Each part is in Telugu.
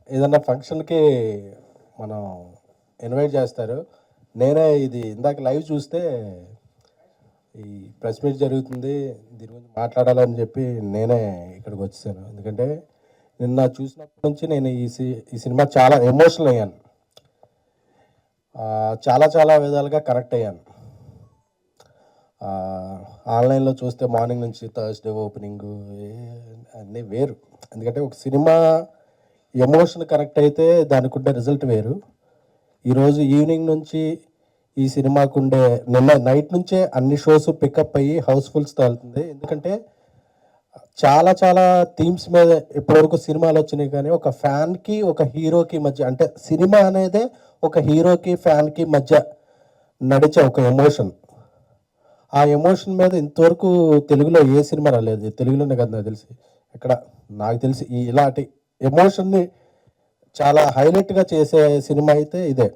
ఏదన్నా ఫంక్షన్కి మనం ఇన్వైట్ చేస్తారు. నేనే ఇది ఇందాక లైవ్ చూస్తే ఈ ప్రెస్ మీట్ జరుగుతుంది, దీని గురించి మాట్లాడాలని చెప్పి నేనే ఇక్కడికి వచ్చేసాను. ఎందుకంటే నిన్న చూసినప్పటి నుంచి నేను ఈ సినిమా చాలా ఎమోషనల్ అయ్యాను. చాలా చాలా విధాలుగా కనెక్ట్ అయ్యాను. ఆన్లైన్లో చూస్తే మార్నింగ్ నుంచి థర్స్డే ఓపెనింగ్ అన్నీ వేరు. ఎందుకంటే ఒక సినిమా ఎమోషన్ కనెక్ట్ అయితే దానికి ఉండే రిజల్ట్ వేరు. ఈరోజు ఈవినింగ్ నుంచి ఈ సినిమాకు ఉండే నిన్న నైట్ నుంచే అన్ని షోస్ పికప్ అయ్యి హౌస్ఫుల్స్తో వెళ్తుంది. ఎందుకంటే చాలా చాలా థీమ్స్ మీద ఇప్పటివరకు సినిమాలు వచ్చినాయి, కానీ ఒక ఫ్యాన్కి ఒక హీరోకి మధ్య, అంటే సినిమా అనేదే ఒక హీరోకి ఫ్యాన్కి మధ్య నడిచే ఒక ఎమోషన్. ఆ ఎమోషన్ మీద ఇంతవరకు తెలుగులో ఏ సినిమా రాలేదు. తెలుగులోనే కదా నాకు తెలిసి, ఇక్కడ నాకు తెలిసి ఇలాంటి ఎమోషన్ని చాలా హైలైట్గా చేసే సినిమా అయితే ఇదే.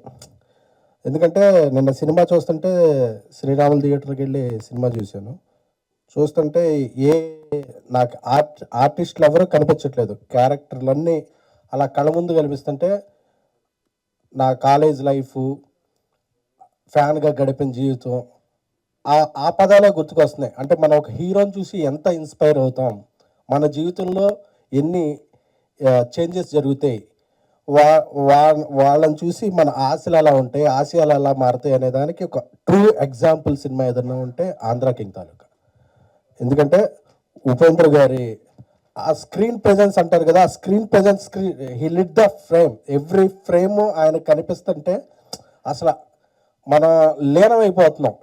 ఎందుకంటే నిన్న సినిమా చూస్తుంటే శ్రీరాముల థియేటర్కి వెళ్ళి సినిమా చూశాను. చూస్తుంటే నాకు ఆర్టిస్టులు ఎవరూ కనిపించట్లేదు. క్యారెక్టర్లన్నీ అలా కళ్ళ ముందు కనిపిస్తుంటే నా కాలేజ్ లైఫ్, ఫ్యాన్గా గడిపిన జీవితం, ఆ పదాలే గుర్తుకొస్తున్నాయి. అంటే మనం ఒక హీరోని చూసి ఎంత ఇన్స్పైర్ అవుతాం, మన జీవితంలో ఎన్ని చేంజెస్ జరుగుతాయి, వాళ్ళని చూసి మన ఆశలు ఎలా ఉంటాయి, ఆశయాలు ఎలా మారుతాయి అనే దానికి ఒక ట్రూ ఎగ్జాంపుల్ సినిమా ఏదన్నా ఉంటే ఆంధ్ర కింగ్ తాలూకా. ఎందుకంటే ఉపేంద్ర గారి ఆ స్క్రీన్ ప్రెజెన్స్ అంటారు కదా, ఆ screen presence, he lit the frame, every frame ఆయన కనిపిస్తుంటే అసలు మనం లీనమైపోతున్నాం.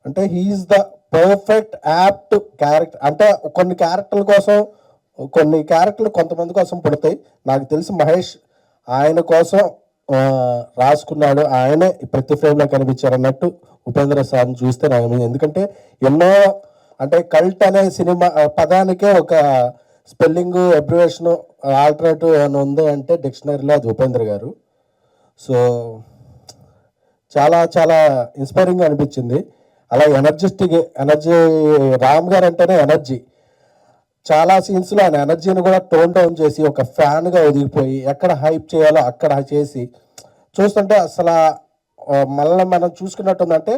అంటే he's the perfect apt character. అంటే కొన్ని క్యారెక్టర్ల కోసం, కొన్ని క్యారెక్టర్లు కొంతమంది కోసం పుడతాయి. నాకు తెలిసి మహేష్ ఆయన కోసం రాసుకున్నాడు, ఆయనే ప్రతి ఫ్రేమ్లో కనిపించారు అన్నట్టు ఉపేంద్ర సార్ని చూస్తే నాకు. ఎందుకంటే ఎన్నో, అంటే కల్ట్ అనే సినిమా పదానికే ఒక స్పెల్లింగ్, అబ్రివేషను, ఆల్టర్నేటివ్ ఏమైనా ఉంది అంటే డిక్షనరీలో అది ఉపేంద్ర గారు. సో చాలా చాలా ఇన్స్పైరింగ్గా అనిపించింది. అలా ఎనర్జీ రామ్ గారు అంటేనే ఎనర్జీ. చాలా సీన్స్లో ఆయన ఎనర్జీని కూడా టోన్ డౌన్ చేసి ఒక ఫ్యాన్గా ఒదిగిపోయి ఎక్కడ హైప్ చేయాలో అక్కడ చేసి చూస్తుంటే అసలు మళ్ళీ మనం చూసుకున్నట్టుందంటే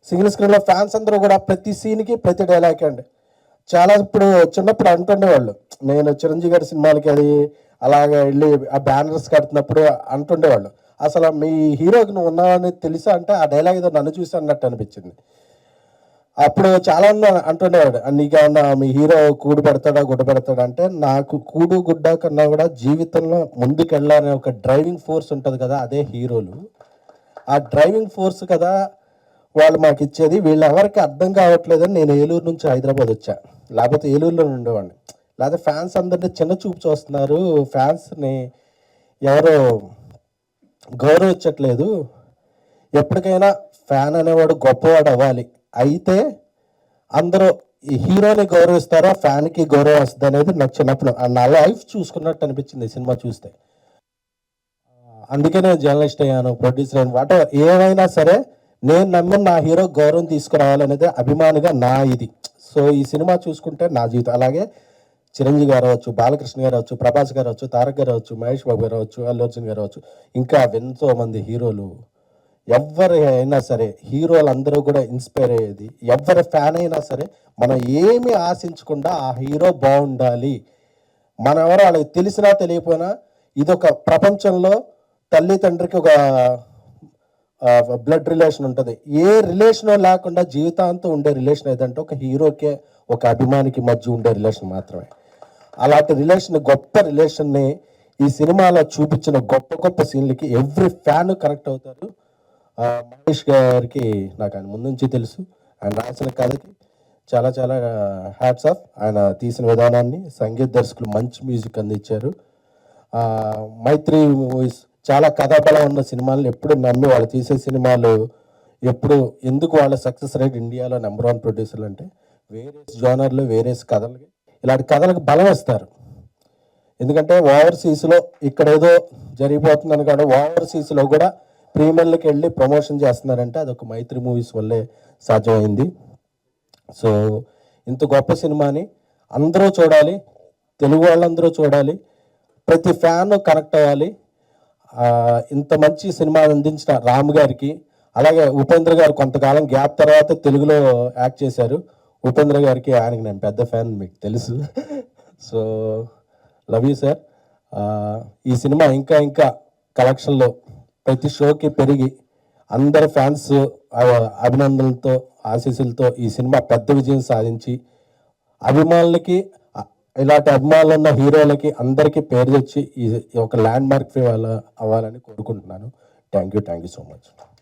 సింగిల్ స్క్రీన్లో ఫ్యాన్స్ అందరూ కూడా ప్రతి సీన్కి ప్రతి డైలాగ్ అండి. చాలా ఇప్పుడు చిన్నప్పుడు అంటుండేవాళ్ళు, నేను చిరంజీవి గారి సినిమాలకి అది అలాగే వెళ్ళి ఆ బ్యానర్స్ కడుతున్నప్పుడు అంటుండేవాళ్ళు, అసలు మీ హీరోకి నువ్వు ఉన్నావని తెలుసా అంటే ఆ డైలాగ్ ఏదో నన్ను చూసి అన్నట్టు అనిపించింది. అప్పుడు చాలా అంటుండేవాడు, నీకేమన్నా మీ హీరో కూడు పెడతాడా గుడ్డ పెడతాడా అంటే, నాకు కూడు గుడ్డ కన్నా కూడా జీవితంలో ముందుకెళ్ళాలనే ఒక డ్రైవింగ్ ఫోర్స్ ఉంటుంది కదా, అదే హీరోలు. ఆ డ్రైవింగ్ ఫోర్స్ కదా వాళ్ళు మాకు ఇచ్చేది. వీళ్ళు ఎవరికి అర్థం కావట్లేదని నేను ఏలూరు నుంచి హైదరాబాద్ వచ్చా, లేకపోతే ఏలూరులో ఉండేవాడిని. లేకపోతే ఫ్యాన్స్ అందరినీ చిన్న చూపు చూస్తున్నారు, ఫ్యాన్స్ని ఎవరో గౌరవించట్లేదు. ఎప్పటికైనా ఫ్యాన్ అనేవాడు గొప్పవాడు అవ్వాలి, అయితే అందరూ ఈ హీరోని గౌరవిస్తారో ఫ్యాన్కి గౌరవం వస్తుంది అనేది నాకు చిన్నప్పుడు నా లైఫ్ చూసుకున్నట్టు అనిపించింది ఈ సినిమా చూస్తే. అందుకే నేను జర్నలిస్ట్ అయ్యాను, ప్రొడ్యూసర్ అయ్యాను. వాట్ ఏమైనా సరే నేను నమ్మిన నా హీరో గౌరవం తీసుకురావాలనేది అభిమానిగా నా ఇది. సో ఈ సినిమా చూసుకుంటే నా జీవితం. అలాగే చిరంజీవి గారు అవ్వచ్చు, బాలకృష్ణ గారు అవ్వచ్చు, ప్రభాస్ గారు అవ్వచ్చు, తారక్ గారు అవ్వచ్చు, మహేష్ బాబు గారు అవ్వచ్చు, అల్లు అర్జున్ గారు అవ్వచ్చు, ఇంకా ఎంతో మంది హీరోలు, ఎవరు అయినా సరే హీరోలు అందరూ కూడా ఇన్స్పైర్ అయ్యేది. ఎవరి ఫ్యాన్ అయినా సరే మనం ఏమీ ఆశించకుండా ఆ హీరో బాగుండాలి, మన ఎవరో వాళ్ళకి తెలిసినా తెలియకపోయినా ఇదొక ప్రపంచంలో తల్లి తండ్రికి ఒక బ్లడ్ రిలేషన్ ఉంటుంది. ఏ రిలేషన్ లేకుండా జీవితాంతం ఉండే రిలేషన్ ఏదంటే ఒక హీరోకే ఒక అభిమానికి మధ్య ఉండే రిలేషన్ మాత్రమే. అలాంటి రిలేషన్, గొప్ప రిలేషన్ని ఈ సినిమాలో చూపించిన గొప్ప గొప్ప సీన్లకి ఎవ్రీ ఫ్యాన్ కనెక్ట్ అవుతారు. మహేష్ గారికి నాకు ఆయన ముందు నుంచి తెలుసు, ఆయన రాసిన కథకి చాలా చాలా హ్యాట్స్ ఆఫ్. ఆయన తీసిన విధానాన్ని, సంగీత దర్శకులు మంచి మ్యూజిక్ అందించారు. మైత్రి మూవీస్ చాలా కథాబలం ఉన్న సినిమాలను ఎప్పుడు నమ్మి వాళ్ళు తీసే సినిమాలు ఎప్పుడు, ఎందుకు వాళ్ళ సక్సెస్ రేట్ ఇండియాలో నెంబర్ 1 ప్రొడ్యూసర్లు అంటే వేరియస్ జోనర్లు, వేరియస్ కథలకి, ఇలాంటి కథలకు బలం ఇస్తారు. ఎందుకంటే ఓవర్సీస్లో ఇక్కడ ఏదో జరిగిపోతుందని కాదు, ఓవర్సీస్లో కూడా ప్రీమియర్లకు వెళ్ళి ప్రమోషన్ చేస్తున్నారంటే అదొక మైత్రి మూవీస్ వల్లే సాధ్యమైంది. సో ఇంత గొప్ప సినిమాని అందరూ చూడాలి. తెలుగు వాళ్ళందరూ చూడాలి, ప్రతి ఫ్యాన్ కనెక్ట్ అవ్వాలి. ఇంత మంచి సినిమా అందించిన రామ్ గారికి, అలాగే ఉపేంద్ర గారు కొంతకాలం గ్యాప్ తర్వాత తెలుగులో యాక్ట్ చేశారు. ఉపేంద్ర గారికి ఆయనకి నేను పెద్ద ఫ్యాన్, మీకు తెలుసు. So love you sir. ఈ సినిమా ఇంకా ఇంకా కలెక్షన్లో ప్రతి షోకి పెరిగి అందరు ఫ్యాన్స్ అభినందనలతో ఆశీస్సులతో ఈ సినిమా పెద్ద విజయం సాధించి అభిమానులకి, ఇలాంటి అభిమానులు ఉన్న హీరోలకి అందరికీ పేరు తెచ్చి ఈ ఒక ల్యాండ్ మార్క్ అవ్వాలని కోరుకుంటున్నాను. Thank you so much.